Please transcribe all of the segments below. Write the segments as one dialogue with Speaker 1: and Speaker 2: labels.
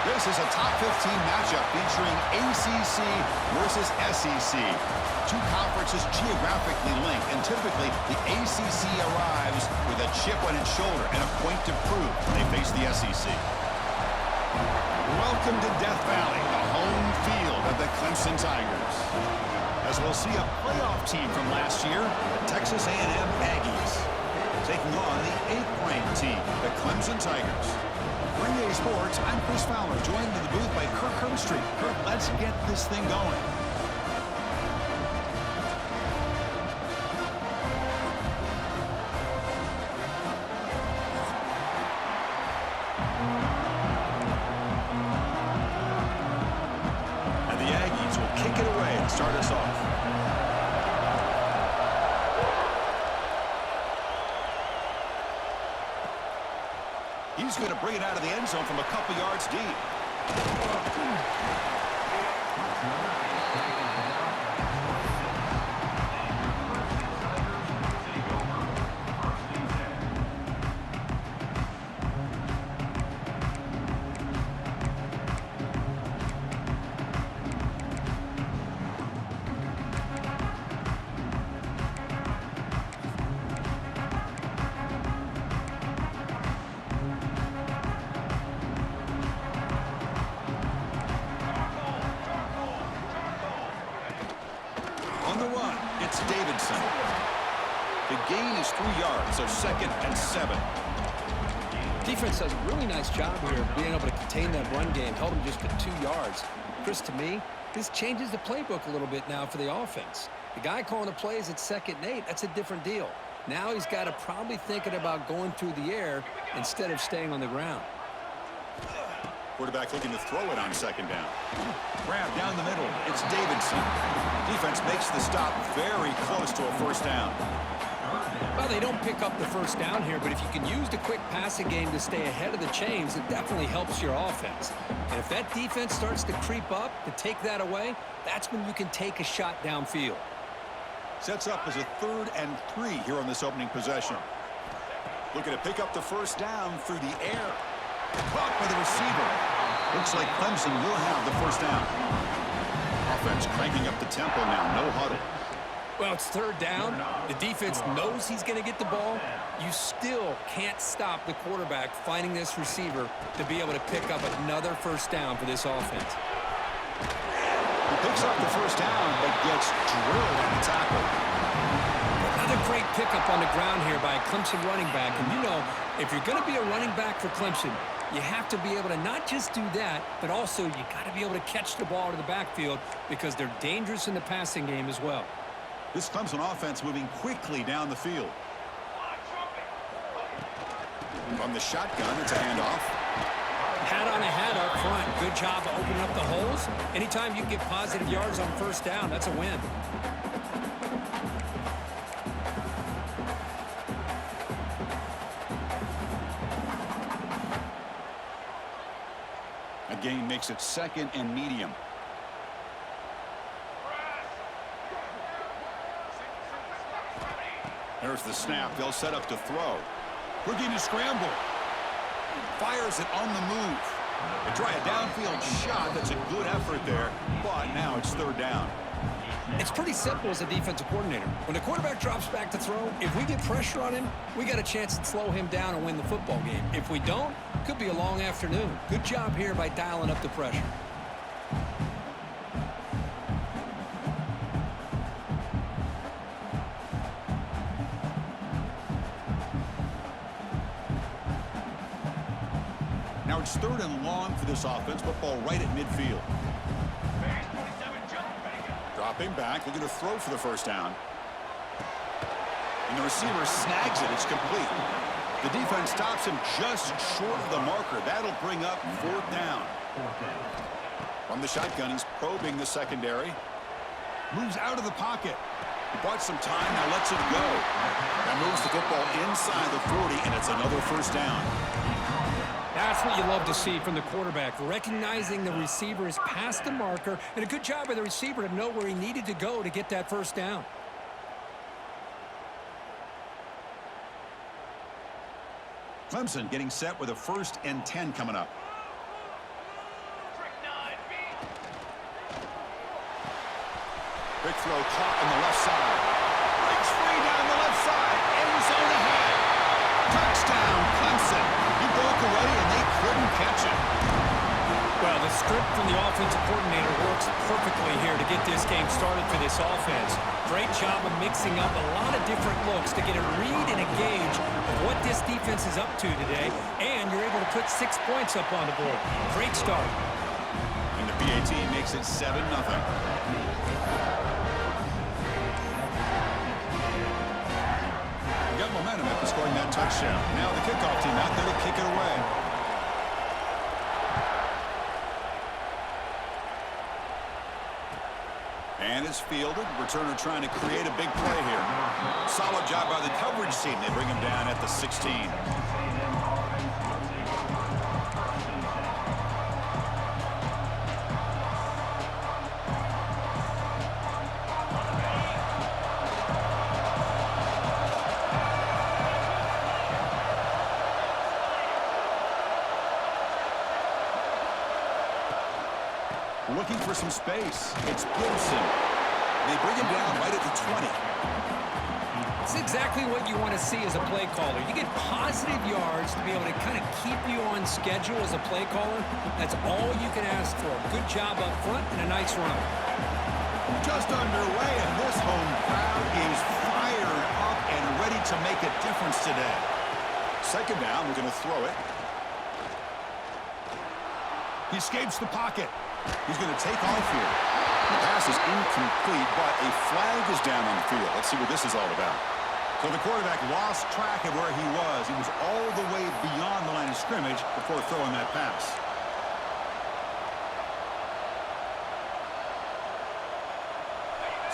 Speaker 1: This is a top 15 matchup featuring ACC versus SEC. Two conferences geographically linked, and typically the ACC arrives with a chip on its shoulder and a point to prove when they face the SEC. Welcome to Death Valley, the home field of the Clemson Tigers. As we'll see a playoff team from last year, the Texas A&M Aggies, taking on the 8th-ranked team, the Clemson Tigers. For EA Sports, I'm Chris Fowler, joined in the booth by Kirk Herbstreit. Kirk, let's get this thing going. And the Aggies will kick it away and start us off. He's going to bring it out of the end zone from a couple yards deep. On the run, it's Davidson. The gain is 3 yards, so 2nd and 7.
Speaker 2: Defense does a really nice job here of being able to contain that run game. Held him just to 2 yards. Chris, to me, this changes the playbook a little bit now for the offense. The guy calling the plays at 2nd and 8, that's a different deal. Now he's got to probably thinking about going through the air instead of staying on the ground.
Speaker 1: Quarterback looking to throw it on 2nd down. Grab down the middle. It's Davidson. Defense makes the stop very close to a 1st down.
Speaker 2: Well, they don't pick up the 1st down here, but if you can use the quick passing game to stay ahead of the chains, it definitely helps your offense. And if that defense starts to creep up to take that away, that's when you can take a shot downfield.
Speaker 1: Sets up as a 3rd and 3 here on this opening possession. Looking to pick up the 1st down through the air. Caught by the receiver. Looks like Clemson will have the 1st down. Offense cranking up the tempo now. No huddle.
Speaker 2: Well, it's 3rd down. The defense knows he's going to get the ball. You still can't stop the quarterback finding this receiver to be able to pick up another 1st down for this offense.
Speaker 1: He picks up the 1st down, but gets drilled on the tackle.
Speaker 2: Another great pickup on the ground here by a Clemson running back. And you know, if you're going to be a running back for Clemson, you have to be able to not just do that, but also you got to be able to catch the ball to the backfield because they're dangerous in the passing game as well.
Speaker 1: This Clemson offense moving quickly down the field. From the shotgun, it's a handoff.
Speaker 2: Hat on a hat up front. Good job of opening up the holes. Anytime you can get positive yards on 1st down, that's a win.
Speaker 1: A gain makes it 2nd and medium. There's the snap. They'll set up to throw. Looking to scramble. Fires it on the move. They try a downfield shot. That's a good effort there, but now it's 3rd down.
Speaker 2: It's pretty simple as a defensive coordinator. When the quarterback drops back to throw, if we get pressure on him, we got a chance to slow him down and win the football game. If we don't, could be a long afternoon. Good job here by dialing up the pressure.
Speaker 1: Now it's 3rd and long for this offense. Football right at midfield. Dropping back, looking to throw for the 1st down. And the receiver snags it. It's complete. The defense stops him just short of the marker. That'll bring up 4th down. From the shotgun, he's probing the secondary. Moves out of the pocket. He bought some time, now lets it go. That moves the football inside the 40, and it's another 1st down.
Speaker 2: That's what you love to see from the quarterback, recognizing the receiver is past the marker, and a good job by the receiver to know where he needed to go to get that 1st down. Clemson getting set with a 1st and 10 coming up.
Speaker 1: Big throw caught on the left side. Breaks free down the left side. End zone ahead. Touchdown, Clemson. He broke away and they couldn't catch him.
Speaker 2: Well, the script from the offensive coordinator works perfectly here to get this game started for this offense. Great job of mixing up a lot of different looks to get a read and a gauge of what this defense is up to today, and you're able to put 6 points up on the board. Great start.
Speaker 1: And the PAT makes it 7-0. Got momentum after scoring that touchdown. Now the kickoff team out there to kick it away. And it's fielded. Returner trying to create a big play here. Solid job by the coverage team. They bring him down at the 16. Looking for some space. It's Clemson. They bring him down right at the 20.
Speaker 2: It's exactly what you want to see as a play caller. You get positive yards to be able to kind of keep you on schedule as a play caller. That's all you can ask for. Good job up front and a nice run.
Speaker 1: Just underway, and this home crowd is fired up and ready to make a difference today. Second down, we're going to throw it. He escapes the pocket. He's going to take off here. The pass is incomplete, but a flag is down on the field. Let's see what this is all about. So the quarterback lost track of where he was. He was all the way beyond the line of scrimmage before throwing that pass.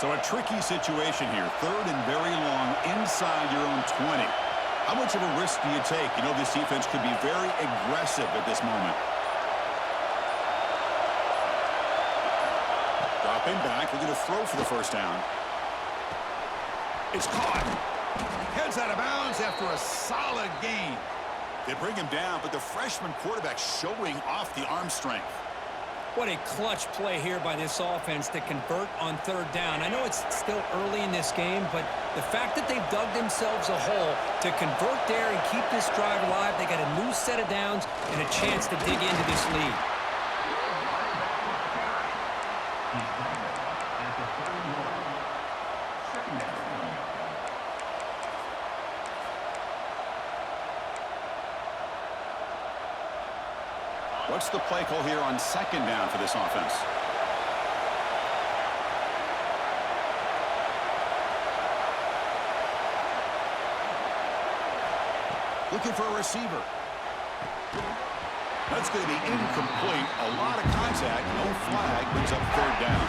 Speaker 1: So a tricky situation here. Third and very long inside your own 20. How much of a risk do you take? You know this defense could be very aggressive at this moment. Dropping back, we're going to throw for the first down. It's caught. Heads out of bounds after a solid gain. They bring him down, but the freshman quarterback showing off the arm strength.
Speaker 2: What a clutch play here by this offense to convert on third down. I know it's still early in this game, but the fact that they've dug themselves a hole to convert there and keep this drive alive, they got a new set of downs and a chance to dig into this lead.
Speaker 1: What's the play call here on second down for this offense? Looking for a receiver. That's going to be incomplete. A lot of contact. No flag. Brings up third down.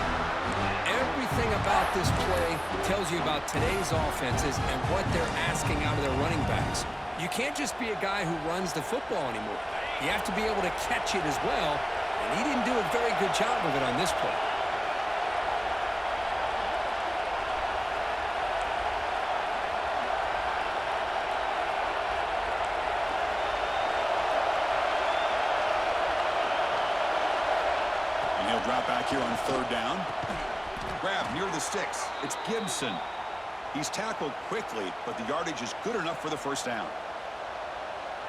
Speaker 2: Everything about this play tells you about today's offenses and what they're asking out of their running backs. You can't just be a guy who runs the football anymore. You have to be able to catch it as well, and he didn't do a very good job of it on this play.
Speaker 1: And he'll drop back here on third down. Grab near the sticks. It's Gibson. He's tackled quickly, but the yardage is good enough for the first down.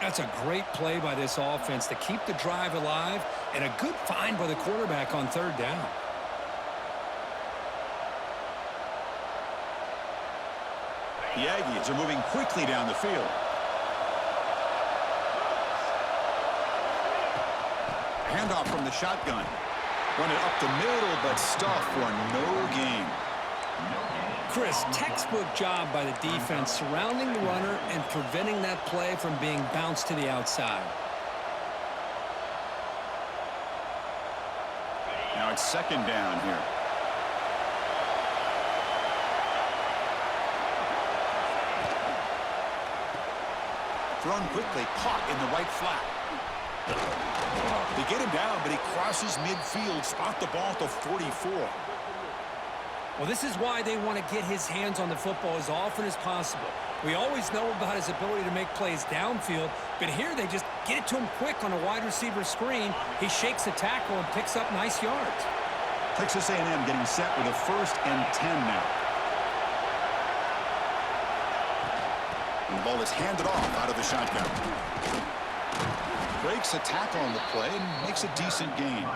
Speaker 2: That's a great play by this offense to keep the drive alive and a good find by the quarterback on third down.
Speaker 1: The Aggies are moving quickly down the field. Handoff from the shotgun. Run it up the middle, but stuffed for no gain.
Speaker 2: Chris, textbook job by the defense surrounding the runner and preventing that play from being bounced to the outside.
Speaker 1: Now it's second down here. Thrown quickly, caught in the right flat. They get him down, but he crosses midfield, spot the ball at the 44.
Speaker 2: Well, this is why they want to get his hands on the football as often as possible. We always know about his ability to make plays downfield, but here they just get it to him quick on a wide receiver screen. He shakes the tackle and picks up nice yards.
Speaker 1: Texas A&M getting set with a 1st and 10 now. And the ball is handed off out of the shotgun. Breaks a tackle on the play and makes a decent gain.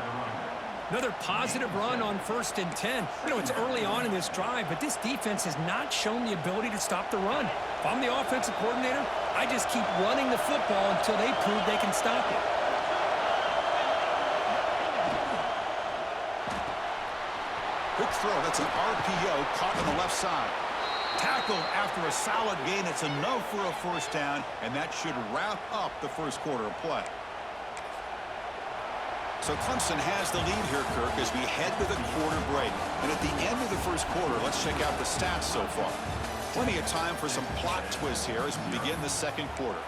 Speaker 2: Another positive run on 1st and 10. You know, it's early on in this drive, but this defense has not shown the ability to stop the run. If I'm the offensive coordinator, I just keep running the football until they prove they can stop it.
Speaker 1: Quick throw. That's an RPO caught on the left side. Tackled after a solid gain. It's enough for a 1st down, and that should wrap up the 1st quarter of play. So Clemson has the lead here, Kirk, as we head to the quarter break. And at the end of the 1st quarter, let's check out the stats so far. Plenty of time for some plot twists here as we begin the 2nd quarter.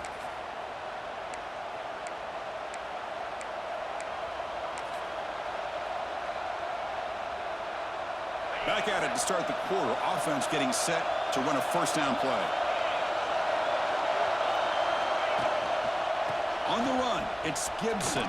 Speaker 1: Back at it to start the quarter. Offense getting set to run a 1st down play. On the run, it's Gibson.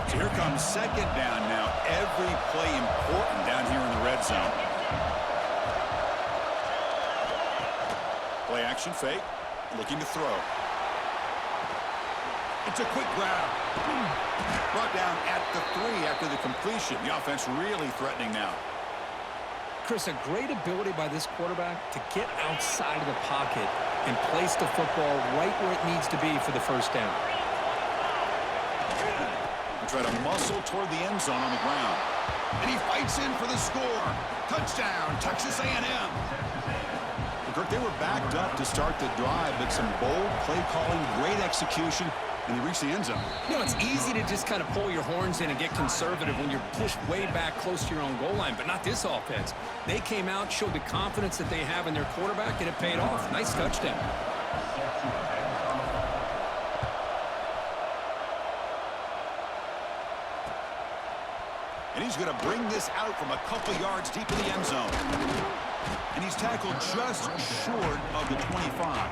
Speaker 1: So here comes 2nd down now. Every play important down here in the red zone. Play action fake. Looking to throw. It's a quick grab. Brought down at the 3 after the completion. The offense really threatening now.
Speaker 2: Chris, a great ability by this quarterback to get outside of the pocket and place the football right where it needs to be for the 1st down.
Speaker 1: They try to muscle toward the end zone on the ground. And he fights in for the score. Touchdown, Texas A&M. Kirk, they were backed up to start the drive, but some bold play calling, great execution, and they reached the end zone.
Speaker 2: You know, it's easy to just kind of pull your horns in and get conservative when you're pushed way back close to your own goal line, but not this offense. They came out, showed the confidence that they have in their quarterback, and it paid off. Nice touchdown.
Speaker 1: And he's going to bring this out from a couple yards deep in the end zone. And he's tackled just short of the 25.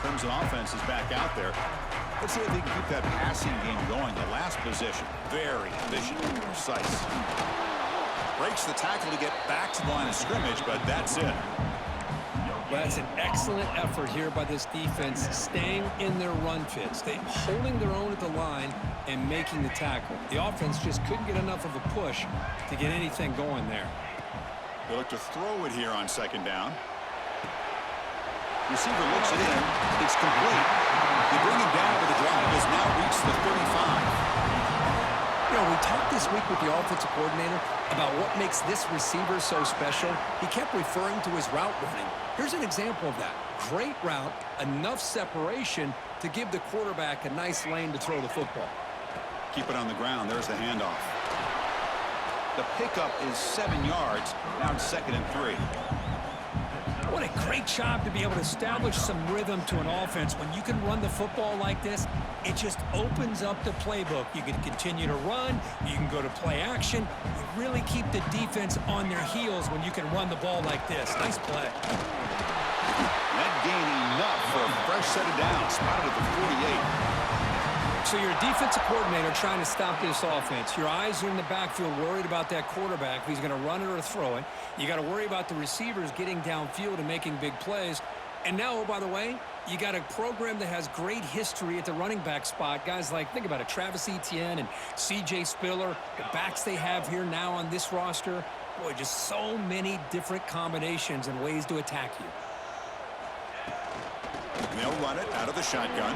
Speaker 1: Clemson offense is back out there. Let's see if they can keep that passing game going. The last possession, very efficient and precise. Breaks the tackle to get back to the line of scrimmage, but that's it.
Speaker 2: Well, that's an excellent effort here by this defense, staying in their run fits. They holding their own at the line and making the tackle. The offense just couldn't get enough of a push to get anything going there.
Speaker 1: They look to throw it here on 2nd down. Receiver looks it in. It's complete. They bring him down, but the drive has now reached the 35.
Speaker 2: You know, we talked this week with the offensive coordinator about what makes this receiver so special. He kept referring to his route running. Here's an example of that. Great route, enough separation to give the quarterback a nice lane to throw the football.
Speaker 1: Keep it on the ground. There's the handoff. The pickup is 7 yards. Now it's 2nd and 3.
Speaker 2: What a great job to be able to establish some rhythm to an offense. When you can run the football like this, it just opens up the playbook. You can continue to run. You can go to play action. You really keep the defense on their heels when you can run the ball like this. Nice play.
Speaker 1: That gain enough for a fresh set of downs. Spotted at the 48.
Speaker 2: So you're a defensive coordinator trying to stop this offense. Your eyes are in the backfield worried about that quarterback, if he's going to run it or throw it. You got to worry about the receivers getting downfield and making big plays. And now, oh, by the way, you got a program that has great history at the running back spot. Guys like, think about it, Travis Etienne and C.J. Spiller, the backs they have here now on this roster. Boy, just so many different combinations and ways to attack you.
Speaker 1: And they'll run it out of the shotgun.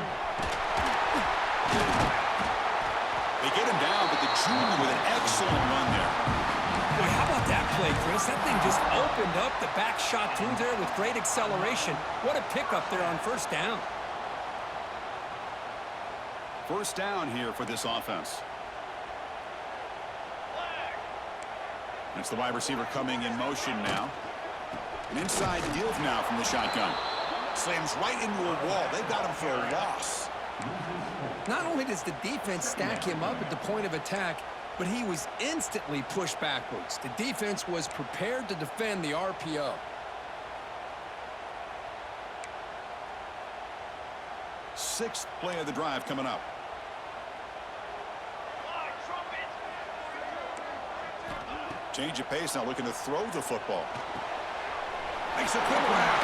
Speaker 1: They get him down, but the junior with an excellent run there.
Speaker 2: Boy, how about that play, Chris? That thing just opened up. The back shot through there with great acceleration. What a pickup there on first down.
Speaker 1: First down here for this offense. It's the wide receiver coming in motion now. An inside give now from the shotgun. Slams right into a wall. They've got him for a loss.
Speaker 2: Not only does the defense stack him up at the point of attack, but he was instantly pushed backwards. The defense was prepared to defend the RPO.
Speaker 1: Sixth play of the drive coming up. Change of pace now, looking to throw the football. Makes a quick grab.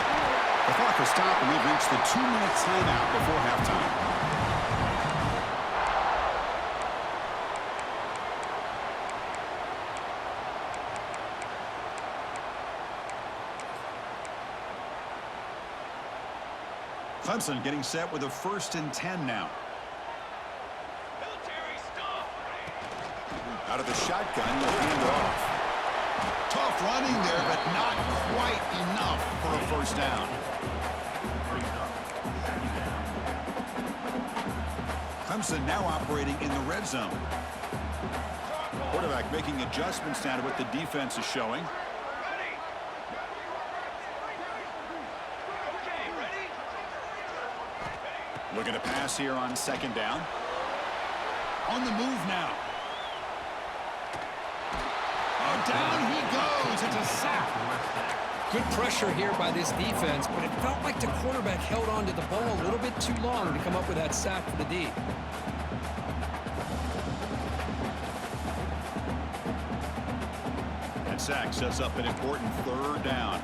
Speaker 1: The clock has stopped, and we've reached the 2-minute timeout before halftime. Clemson getting set with a 1st and 10 now. Out of the shotgun, they'll hand it off. Tough running there, but not quite enough for a first down. Clemson now operating in the red zone. Quarterback making adjustments now to what the defense is showing. Looking to pass here on 2nd down. On the move now. Oh, down he goes. It's a sack.
Speaker 2: Good pressure here by this defense, but it felt like the quarterback held on to the ball a little bit too long to come up with that sack for the D.
Speaker 1: That sack sets up an important 3rd down.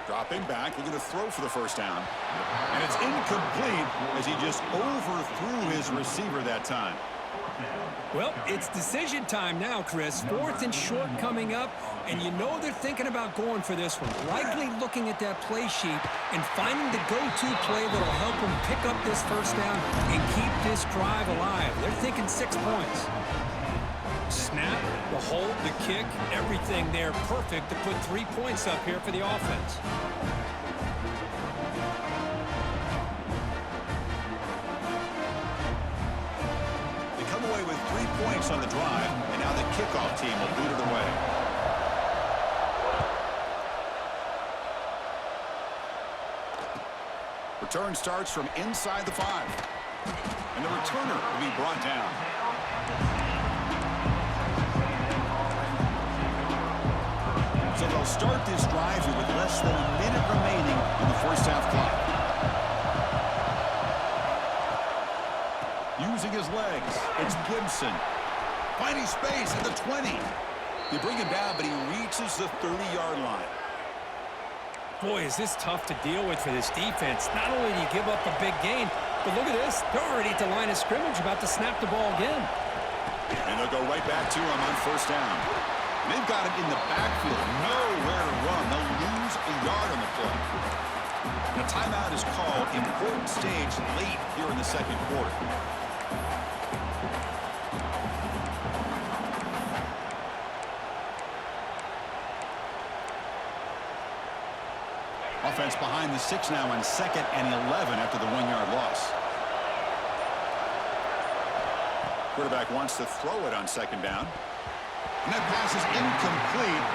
Speaker 1: Dropping back, looking to throw for the first down. And it's incomplete as he just overthrew his receiver that time.
Speaker 2: Well, it's decision time now, Chris. 4th and short coming up, and you know they're thinking about going for this one. Likely looking at that play sheet and finding the go-to play that'll help them pick up this first down and keep this drive alive. They're thinking 6 points. Snap, the hold, the kick, everything there perfect to put 3 points up here for the offense.
Speaker 1: They come away with 3 points on the drive, and now the kickoff team will boot it away. Return starts from inside the 5. And the returner will be brought down. So they'll start this drive here with less than a minute remaining on the first half clock. Using his legs, it's Clemson. Finding space at the 20. They bring him down, but he reaches the 30-yard line.
Speaker 2: Boy, is this tough to deal with for this defense. Not only do you give up a big gain, but look at this. They're already at the line of scrimmage, about to snap the ball again.
Speaker 1: And they'll go right back to him on first down. They've got him in the backfield, nowhere to run. They'll lose a yard on the play. And a timeout is called. Important stage late here in the 2nd quarter. Offense behind the 6 now on 2nd and 11 after the 1-yard loss. Quarterback wants to throw it on 2nd down. And that pass is incomplete.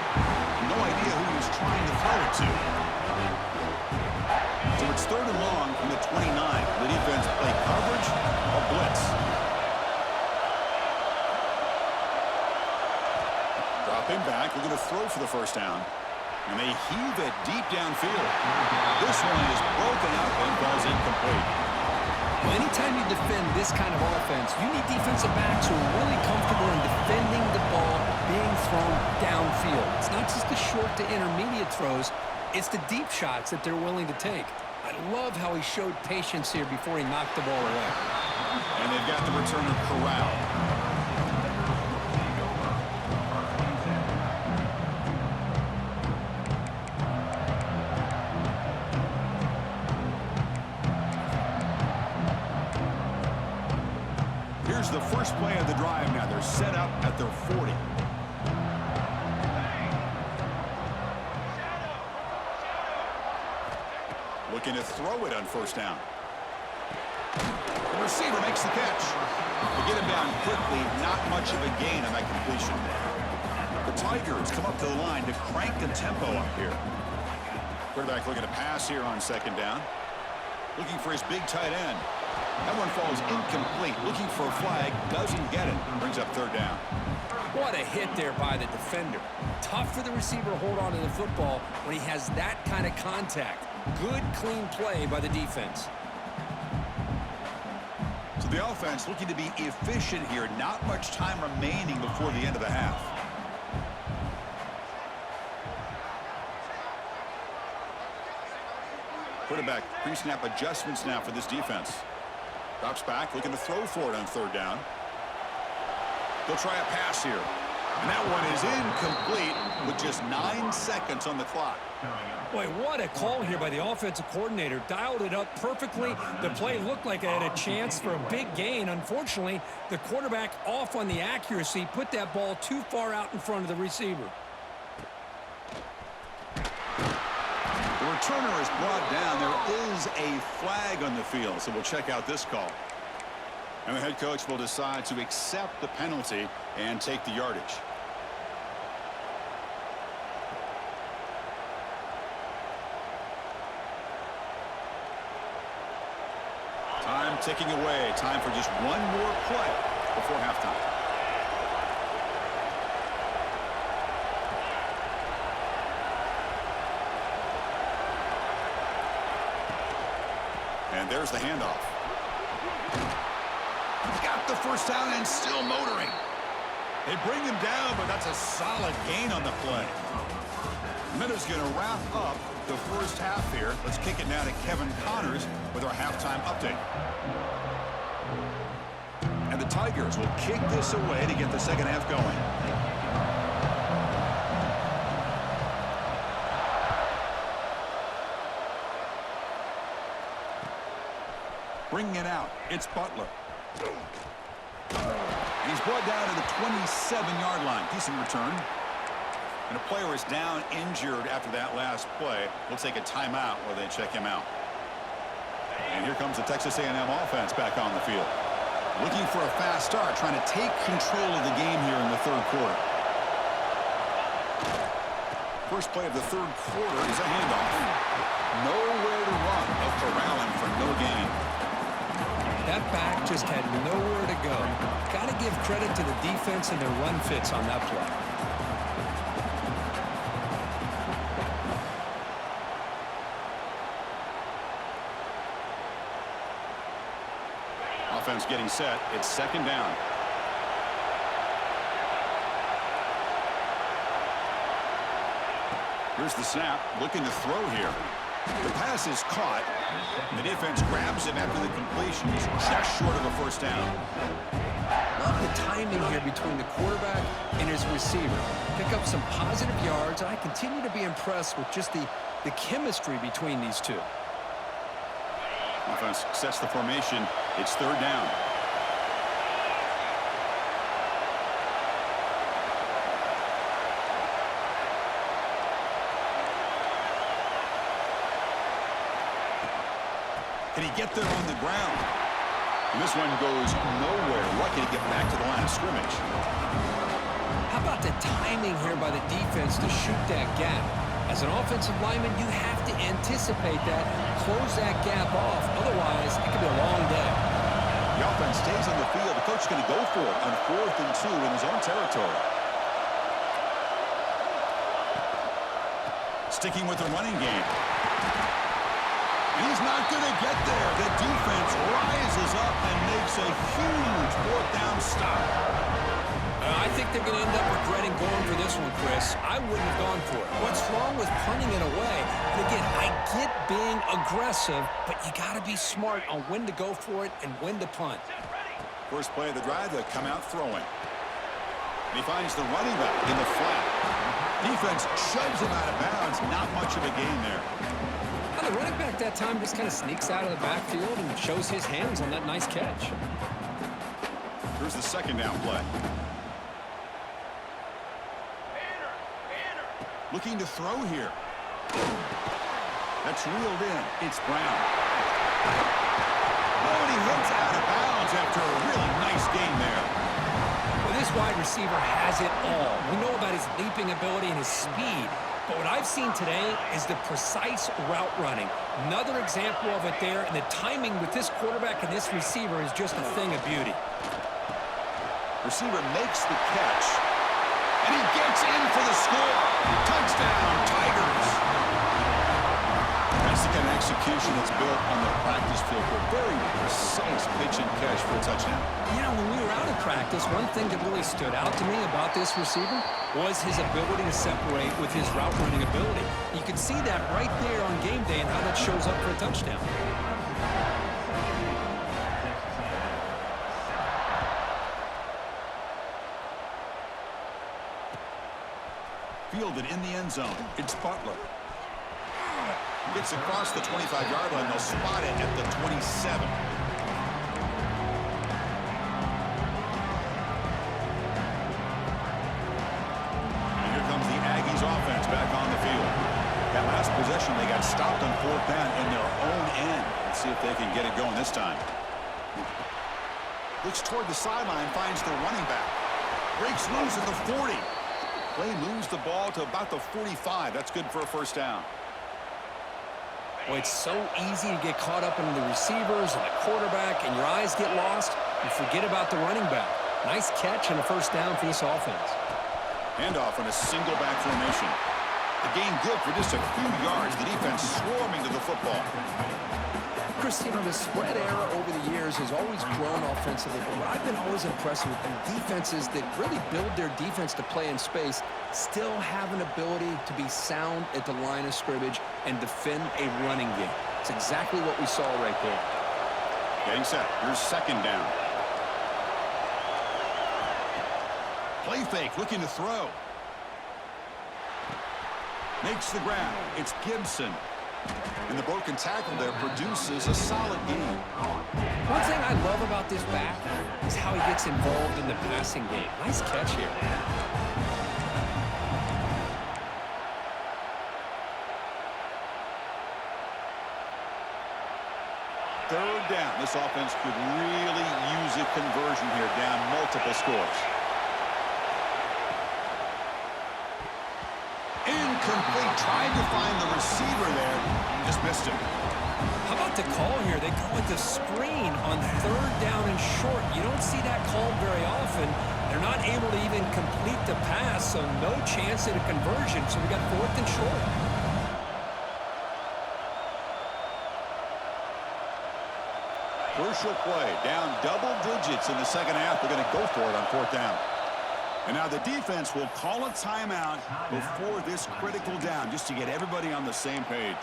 Speaker 1: No idea who he was trying to throw it to. So it's 3rd and long from the 29. The defense play coverage or blitz. Dropping back, looking to throw for the first down. And they heave it deep downfield. This one is broken up and falls incomplete.
Speaker 2: Well, anytime you defend this kind of offense, you need defensive backs who are really comfortable in defending the ball being thrown downfield. It's not just the short to intermediate throws, it's the deep shots that they're willing to take. I love how he showed patience here before he knocked the ball away.
Speaker 1: And they've got the returner corralled. here's the first play of the drive now. They're set up at their 40. Looking to throw it on first down. The receiver makes the catch. They get him down quickly. Not much of a gain on that completion. The Tigers come up to the line to crank the tempo up here. Quarterback looking to pass here on second down. Looking for his big tight end. That one falls incomplete. Looking for a flag. Doesn't get it. Brings up third down.
Speaker 2: What a hit there by the defender. Tough for the receiver to hold on to the football when he has that kind of contact. Good, clean play by the defense.
Speaker 1: So the offense looking to be efficient here. Not much time remaining before the end of the half. Quarterback pre-snap adjustments now for this defense. Drops back, looking to throw for it on third down. They'll try a pass here. And that one is incomplete with just 9 seconds on the clock.
Speaker 2: Boy, what a call here by the offensive coordinator. Dialed it up perfectly. The play looked like it had a chance for a big gain. Unfortunately, the quarterback off on the accuracy, put that ball too far out in front of the receiver.
Speaker 1: The returner is brought down. There is a flag on the field, so we'll check out this call. And the head coach will decide to accept the penalty and take the yardage. Time ticking away. Time for just one more play before halftime. And there's the handoff. Got the first down and still motoring. They bring him down, but that's a solid gain on the play. Minutes going to wrap up the first half here. Let's kick it now to Kevin Connors with our halftime update. And the Tigers will kick this away to get the second half going. Bringing it out, it's Butler. He's brought down to the 27-yard line. Decent return. And a player is down injured after that last play. We'll take a timeout while they check him out. And here comes the Texas A&M offense back on the field. Looking for a fast start, trying to take control of the game here in the third quarter. First play of the third quarter is a handoff. Nowhere to run. Up corralling for no gain.
Speaker 2: That back just had nowhere to go. Got to give credit to the defense and their run fits on that play.
Speaker 1: Offense getting set. It's second down. Here's the snap. Looking to throw here. The pass is caught. The defense grabs him after the completion. He's just short of a first down.
Speaker 2: Love the timing here between the quarterback and his receiver. Pick up some positive yards. I continue to be impressed with just the chemistry between these two.
Speaker 1: Offense sets the formation. It's third down. Can he get there on the ground? And this one goes nowhere. Lucky to get back to the line of scrimmage.
Speaker 2: How about the timing here by the defense to shoot that gap? As an offensive lineman, you have to anticipate that, close that gap off. Otherwise, it could be a long day.
Speaker 1: The offense stays on the field. The coach is going to go for it on 4th and 2 in his own territory. Sticking with the running game. He's not going to get there. The defense rises up and makes a huge 4th down stop.
Speaker 2: I think they're going to end up regretting going for this one, Chris. I wouldn't have gone for it. What's wrong with punting it away? And again, I get being aggressive, but you got to be smart on when to go for it and when to punt.
Speaker 1: First play of the drive, they come out throwing. And he finds the running back in the flat. Defense shoves him out of bounds. Not much of a gain there.
Speaker 2: The running back that time just kind of sneaks out of the backfield and shows his hands on that nice catch.
Speaker 1: Here's the second down play. Looking to throw here. That's reeled in. It's Brown. Oh, and he hits out of bounds after a really nice game there.
Speaker 2: Well, this wide receiver has it all. We know about his leaping ability and his speed. But what I've seen today is the precise route running. Another example of it there, and the timing with this quarterback and this receiver is just a thing of beauty.
Speaker 1: Receiver makes the catch, and he gets in for the score. Touchdown, Tigers. That's the kind of execution that's built on the practice field. A very precise pitch and catch for a touchdown.
Speaker 2: You know, when we were out of practice, one thing that really stood out to me about this receiver was his ability to separate with his route running ability. You can see that right there on game day and how that shows up for a touchdown.
Speaker 1: Fielded in the end zone. It's Butler. Gets across the 25-yard line. They'll spot it at the 27. And here comes the Aggies offense back on the field. That last possession, they got stopped on fourth down in their own end. Let's see if they can get it going this time. Looks toward the sideline, finds the running back. Breaks loose at the 40. Play moves the ball to about the 45. That's good for a first down.
Speaker 2: Boy, it's so easy to get caught up in the receivers and the quarterback, and your eyes get lost. You forget about the running back. Nice catch and a first down for this offense.
Speaker 1: Handoff in a single back formation. The gain good for just a few yards. The defense swarming to the football.
Speaker 2: Chris, you know, the spread era over the years has always grown offensively, but what I've been always impressed with are defenses that really build their defense to play in space, still have an ability to be sound at the line of scrimmage and defend a running game. It's exactly what we saw right there.
Speaker 1: Getting set. Here's second down. Play fake, looking to throw. Makes the grab. It's Gibson. And the broken tackle there produces a solid game.
Speaker 2: One thing I love about this back is how he gets involved in the passing game. Nice catch here.
Speaker 1: Third down. This offense could really use a conversion here, down multiple scores. Incomplete. Trying to find the receiver there. Just missed him.
Speaker 2: How about the call here? They call it the screen on third down and short. You don't see that called very often. They're not able to even complete the pass, so no chance at a conversion. So we got fourth and short.
Speaker 1: Crucial play. Down double digits in the second half. They're going to go for it on fourth down. And now the defense will call a timeout before this critical down, just to get everybody on the same page.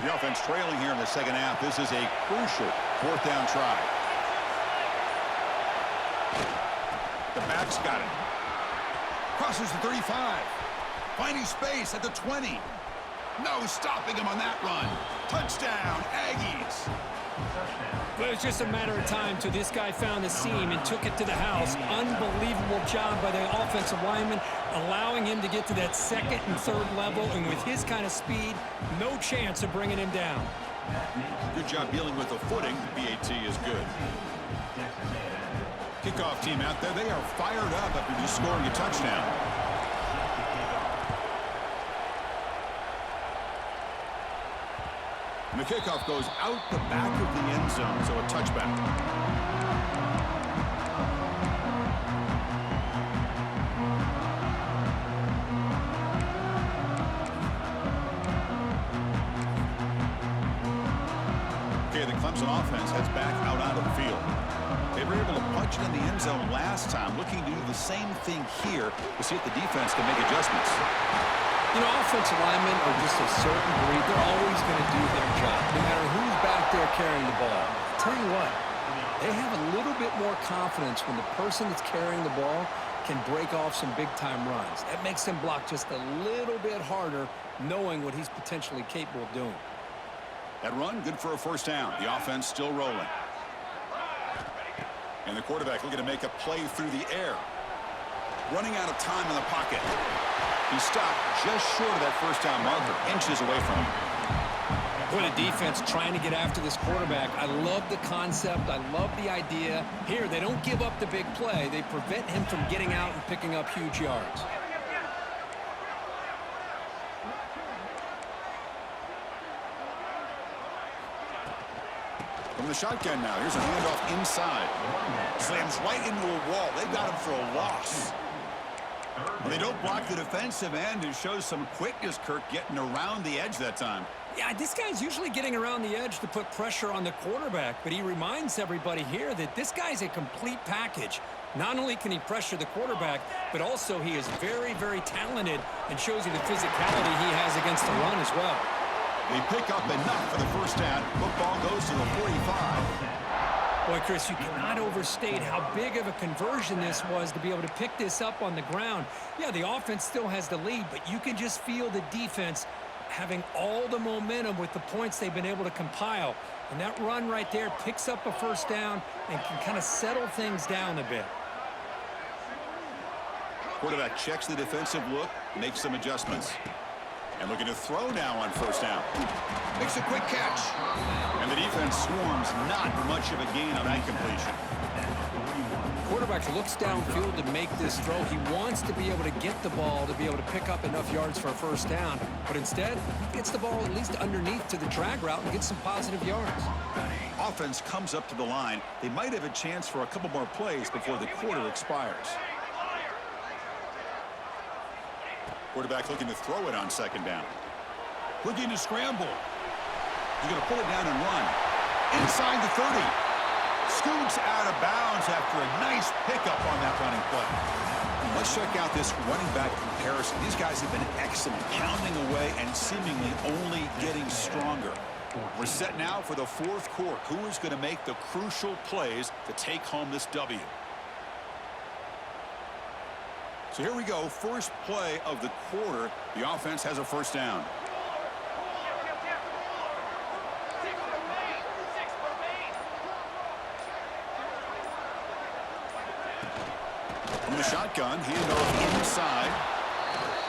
Speaker 1: The offense trailing here in the second half. This is a crucial fourth down try. The back's got it. Crosses the 35. Finding space at the 20. No stopping him on that run. Touchdown, Aggies.
Speaker 2: Well, it was just a matter of time till this guy found the seam and took it to the house. Unbelievable job by the offensive lineman, allowing him to get to that second and third level. And with his kind of speed, no chance of bringing him down.
Speaker 1: Good job dealing with the footing. BAT is good. Kickoff team out there. They are fired up after just scoring a touchdown. And the kickoff goes out the back of the end zone, so a touchback. Okay, the Clemson offense heads back out onto the field. They were able to punch it in the end zone last time, looking to do the same thing here to see if the defense can make adjustments.
Speaker 2: You know, offensive linemen are just a certain breed. They're always going to do their job, no matter who's back there carrying the ball. I'll tell you what, They have a little bit more confidence when the person that's carrying the ball can break off some big-time runs. That makes them block just a little bit harder, knowing what he's potentially capable of doing.
Speaker 1: That run, good for a first down. The offense still rolling. And the quarterback looking to make a play through the air. Running out of time in the pocket. He stopped just short of that first down marker, inches away from him.
Speaker 2: What a defense trying to get after this quarterback. I love the concept. I love the idea. Here, they don't give up the big play. They prevent him from getting out and picking up huge yards.
Speaker 1: From the shotgun now, here's a handoff inside. Slams right into a wall. They got him for a loss. Well, they don't block the defensive end. It shows some quickness, Kirk, getting around the edge that time.
Speaker 2: Yeah, this guy's usually getting around the edge to put pressure on the quarterback, but he reminds everybody here that this guy's a complete package. Not only can he pressure the quarterback, but also he is very, very talented and shows you the physicality he has against the run as well.
Speaker 1: They pick up enough for the first down. Football goes to the 45.
Speaker 2: Boy, Chris, you cannot overstate how big of a conversion this was to be able to pick this up on the ground. Yeah, the offense still has the lead, but you can just feel the defense having all the momentum with the points they've been able to compile. And that run right there picks up a first down and can kind of settle things down a bit.
Speaker 1: Quarterback checks the defensive look, makes some adjustments. And looking to throw now on first down. Makes a quick catch. And the defense swarms, not much of a gain on that completion.
Speaker 2: Quarterback looks downfield to make this throw. He wants to be able to get the ball to be able to pick up enough yards for a first down. But instead, he gets the ball at least underneath to the drag route and gets some positive yards.
Speaker 1: Offense comes up to the line. They might have a chance for a couple more plays before the quarter expires. Quarterback looking to throw it on second down. Looking to scramble. He's going to pull it down and run. Inside the 30. Scoots out of bounds after a nice pickup on that running play. Let's check out this running back comparison. These guys have been excellent, pounding away and seemingly only getting stronger. We're set now for the fourth quarter. Who is going to make the crucial plays to take home this W? So here we go, first play of the quarter. The offense has a first down. From the shotgun, handoff inside.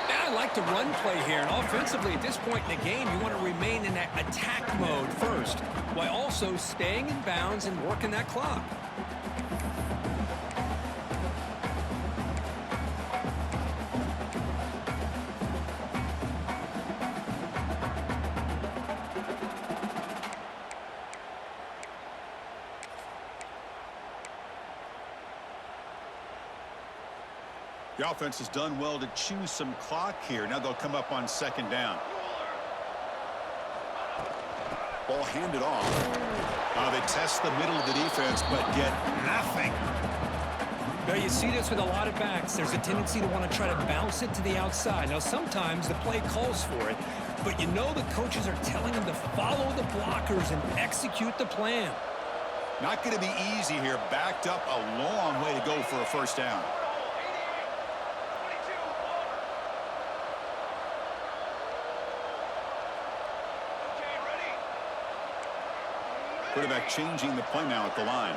Speaker 2: Yeah, I like the run play here. And offensively, at this point in the game, you want to remain in that attack mode first, while also staying in bounds and working that clock.
Speaker 1: The offense has done well to choose some clock here. Now they'll come up on second down. Ball handed off. They test the middle of the defense, but get nothing.
Speaker 2: Now you see this with a lot of backs. There's a tendency to want to try to bounce it to the outside. Now sometimes the play calls for it, but you know the coaches are telling them to follow the blockers and execute the plan.
Speaker 1: Not going to be easy here. Backed up a long way to go for a first down. Quarterback changing the play now at the line.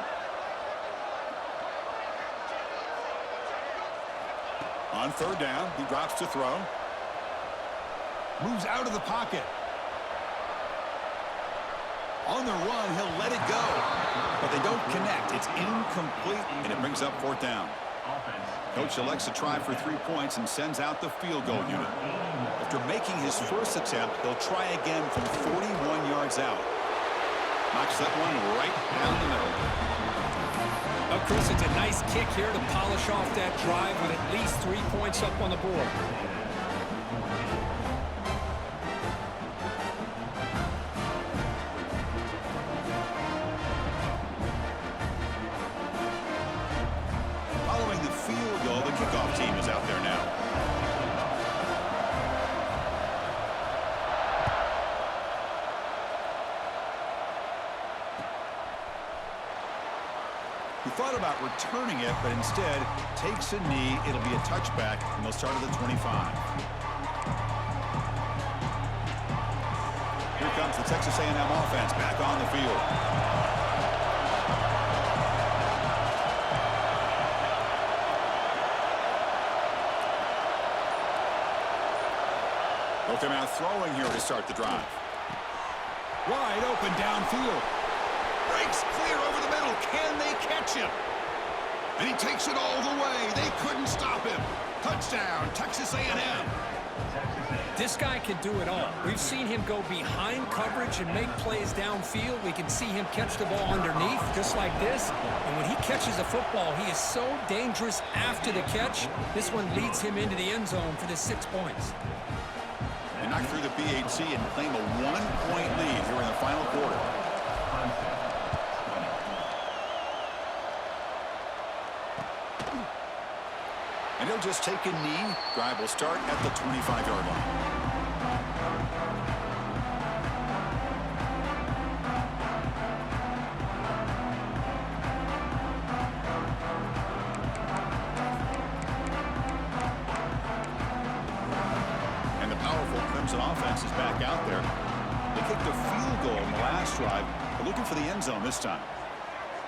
Speaker 1: On third down, he drops to throw. Moves out of the pocket. On the run, he'll let it go. But they don't connect. It's incomplete, and it brings up fourth down. Coach elects to try for 3 points and sends out the field goal unit. After making his first attempt, he'll try again from 41 yards out. Knocks that one right down the middle.
Speaker 2: Well, Chris, it's a nice kick here to polish off that drive with at least 3 points up on the board.
Speaker 1: Following the field goal, the kickoff team is out there now. He thought about returning it, but instead takes a knee. It'll be a touchback, and they'll start at the 25. Here comes the Texas A&M offense back on the field. They'll come out throwing here to start the drive. Wide open downfield. Breaks clear over the middle. Can they catch him? And he takes it all the way. They couldn't stop him. Touchdown, Texas A&M.
Speaker 2: This guy can do it all. We've seen him go behind coverage and make plays downfield. We can see him catch the ball underneath, just like this. And when he catches the football, he is so dangerous after the catch. This one leads him into the end zone for the 6 points.
Speaker 1: They knock through the BHC and claim a 1-point lead here in the final quarter. And he'll just take a knee. Drive will start at the 25-yard line. And the powerful Clemson offense is back out there. They kicked a field goal in the last drive. They're looking for the end zone this time.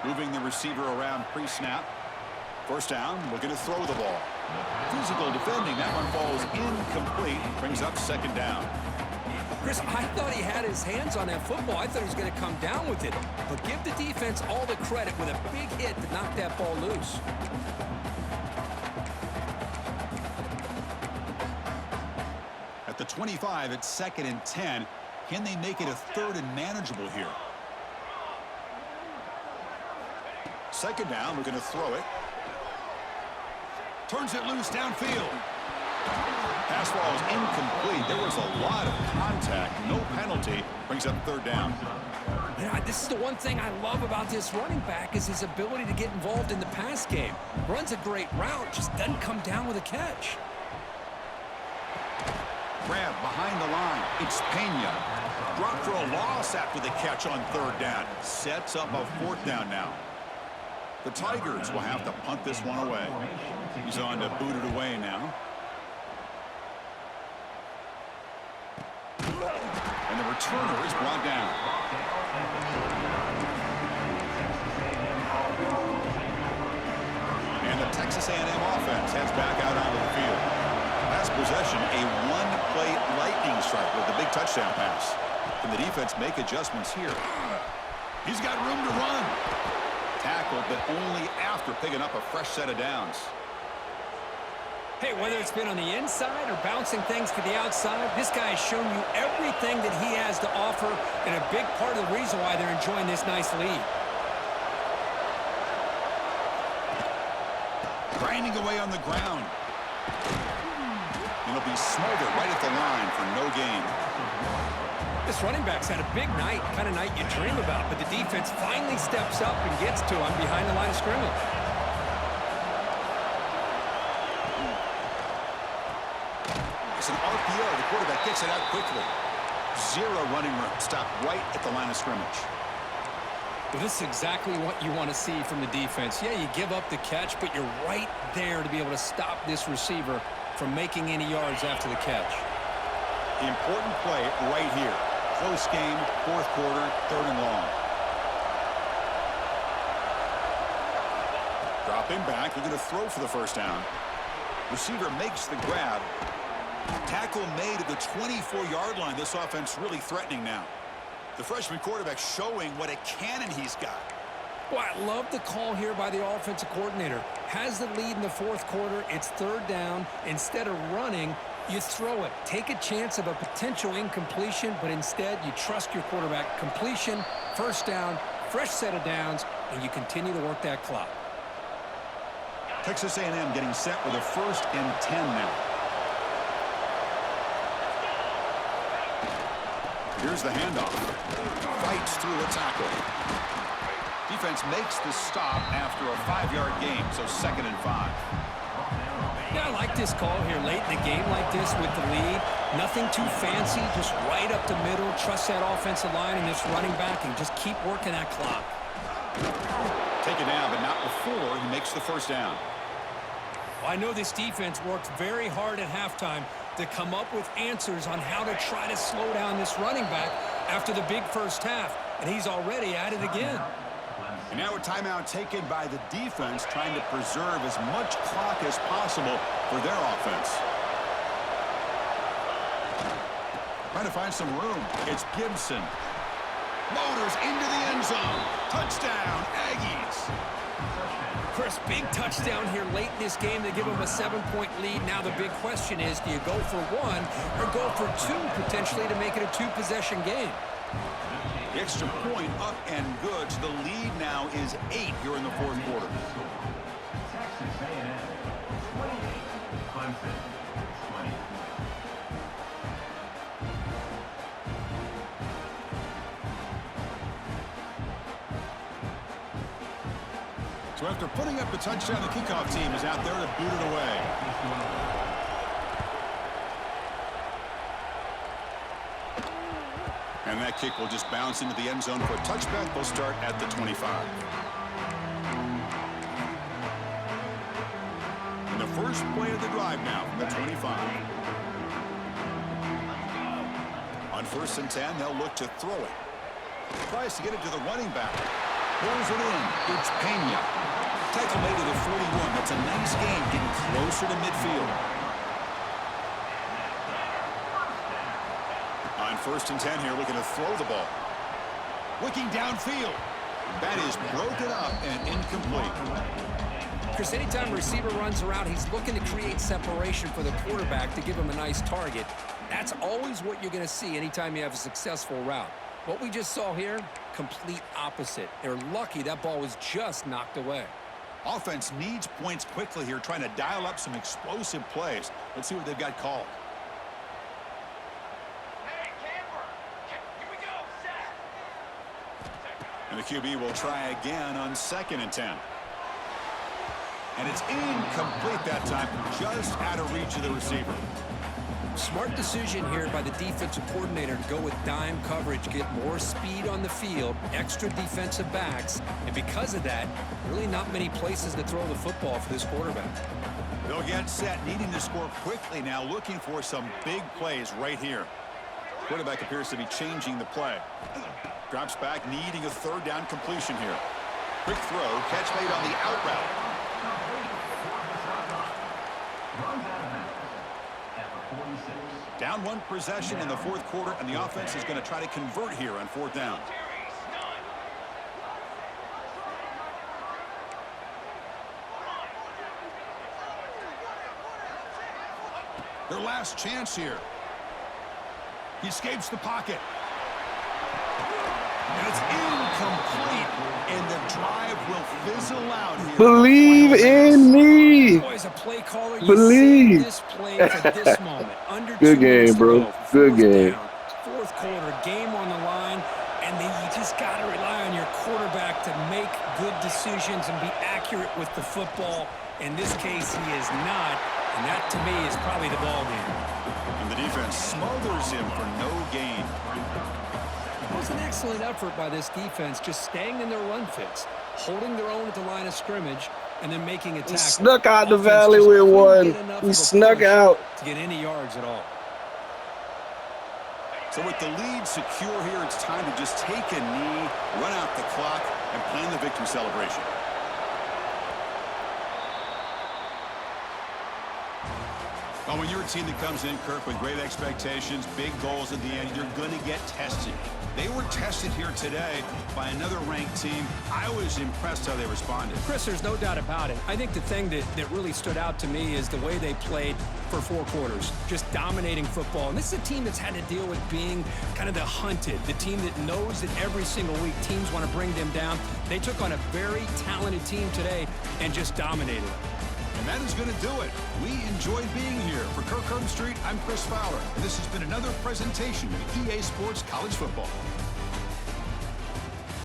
Speaker 1: Moving the receiver around pre-snap. First down, looking to throw the ball. Physical defending, that one falls incomplete. Brings up second down.
Speaker 2: Chris, I thought he had his hands on that football. I thought he was going to come down with it. But give the defense all the credit with a big hit to knock that ball loose.
Speaker 1: At the 25, it's 2nd and 10. Can they make it a 3rd and manageable here? Second down, we're going to throw it. Turns it loose downfield. Pass ball is incomplete. There was a lot of contact. No penalty. Brings up 3rd down.
Speaker 2: Yeah, this is the one thing I love about this running back is his ability to get involved in the pass game. Runs a great route, just doesn't come down with a catch.
Speaker 1: Grab behind the line. It's Pena. Drop for a loss after the catch on 3rd down. Sets up a 4th down now. The Tigers will have to punt this one away. He's on to boot it away now. And the returner is brought down. And the Texas A&M offense heads back out onto the field. Last possession, a one-play lightning strike with the big touchdown pass. Can the defense make adjustments here? He's got room to run. Tackled, but only after picking up a fresh set of downs.
Speaker 2: Hey, whether it's been on the inside or bouncing things to the outside, this guy has shown you everything that he has to offer, and a big part of the reason why they're enjoying this nice lead.
Speaker 1: Grinding away on the ground. And he'll be smothered right at the line for no gain.
Speaker 2: This running back's had a big night, kind of night you dream about, but the defense finally steps up and gets to him behind the line of scrimmage.
Speaker 1: It's an RPO. The quarterback gets it out quickly. Zero running room. Stopped right at the line of scrimmage.
Speaker 2: Well, this is exactly what you want to see from the defense. Yeah, you give up the catch, but you're right there to be able to stop this receiver from making any yards after the catch.
Speaker 1: The important play right here. Close game, 4th quarter, 3rd and long. Dropping back, looking to throw for the first down. Receiver makes the grab. Tackle made at the 24-yard line. This offense really threatening now. The freshman quarterback showing what a cannon he's got.
Speaker 2: Well, I love the call here by the offensive coordinator. Has the lead in the 4th quarter. It's 3rd down. Instead of running, you throw it. Take a chance of a potential incompletion, but instead you trust your quarterback. Completion, 1st down, fresh set of downs, and you continue to work that clock.
Speaker 1: Texas A&M getting set with a 1st and 10 now. Here's the handoff. Fights through a tackle. Defense makes the stop after a 5-yard gain, so 2nd and 5.
Speaker 2: Yeah, I like this call here late in the game like this with the lead. Nothing too fancy, just right up the middle. Trust that offensive line and this running back and just keep working that clock.
Speaker 1: Taken down, but not before he makes the first down.
Speaker 2: Well, I know this defense worked very hard at halftime to come up with answers on how to try to slow down this running back after the big first half, and he's already at it again.
Speaker 1: And now a timeout taken by the defense, trying to preserve as much clock as possible for their offense. Trying to find some room. It's Gibson. Motors into the end zone. Touchdown, Aggies.
Speaker 2: Chris, big touchdown here late in this game to give them a 7-point lead. Now the big question is, do you go for one or go for two potentially to make it a two-possession game?
Speaker 1: The extra point up and good. So the lead now is 8 here in the fourth quarter.
Speaker 3: Texas A&M 28, Clemson 20.
Speaker 1: So after putting up the touchdown, the kickoff team is out there to boot it away. And that kick will just bounce into the end zone for a touchback. They'll start at the 25. And the first play of the drive now from the 25. On 1st and 10, they'll look to throw it. Tries to get it to the running back. Pulls it in. It's Pena. Tackle made to the 41. That's a nice game, getting closer to midfield. On 1st and 10 here, looking to throw the ball. Looking downfield. That is broken up and incomplete.
Speaker 2: Chris, anytime a receiver runs around, he's looking to create separation for the quarterback to give him a nice target. That's always what you're going to see anytime you have a successful route. What we just saw here, complete opposite. They're lucky that ball was just knocked away.
Speaker 1: Offense needs points quickly here, trying to dial up some explosive plays. Let's see what they've got called.
Speaker 3: Hey, camper! Here we go, set!
Speaker 1: And the QB will try again on 2nd and 10. And it's incomplete that time, just out of reach of the receiver.
Speaker 2: Smart decision here by the defensive coordinator to go with dime coverage, get more speed on the field, extra defensive backs, and because of that, really not many places to throw the football for this quarterback.
Speaker 1: They'll get set, needing to score quickly now, looking for some big plays right here. Quarterback appears to be changing the play. Drops back, needing a 3rd down completion here. Quick throw, catch made on the out route. Down 1 possession in the 4th quarter, and the offense is going to try to convert here on 4th down. Their last chance here. He escapes the pocket. And it's incomplete, and the drive will fizzle out here.
Speaker 4: Believe in me.
Speaker 2: Boys, a play caller, you
Speaker 4: Believe.
Speaker 2: saved this play for this moment. Under
Speaker 4: Good
Speaker 2: 2 minutes
Speaker 4: game,
Speaker 2: to
Speaker 4: bro.
Speaker 2: go.
Speaker 4: Good
Speaker 2: 4th
Speaker 4: game.
Speaker 2: down, 4th quarter, game on the line, and then you just got to rely on your quarterback to make good decisions and be accurate with the football. In this case, he is not, and that, to me, is probably the ball game.
Speaker 1: And the defense smothers him for no gain.
Speaker 2: It was an excellent effort by this defense, just staying in their run fits, holding their own at the line of scrimmage, and then making a tackle.
Speaker 4: He snuck out the
Speaker 2: Offense
Speaker 4: valley
Speaker 2: just
Speaker 4: with
Speaker 2: couldn't
Speaker 4: one.
Speaker 2: get enough
Speaker 4: He
Speaker 2: of a
Speaker 4: snuck
Speaker 2: push
Speaker 4: out.
Speaker 2: to get any yards at all.
Speaker 1: So with the lead secure here, it's time to just take a knee, run out the clock, and plan the victory celebration. Well, when you're a team that comes in, Kirk, with great expectations, big goals at the end, you're going to get tested. They were tested here today by another ranked team. I was impressed how they responded.
Speaker 2: Chris, there's no doubt about it. I think the thing that really stood out to me is the way they played for 4 quarters, just dominating football. And this is a team that's had to deal with being kind of the hunted, the team that knows that every single week teams want to bring them down. They took on a very talented team today and just dominated it.
Speaker 1: And that is going to do it. We enjoyed being here. For Kirk Street, I'm Chris Fowler. And this has been another presentation of EA Sports College Football.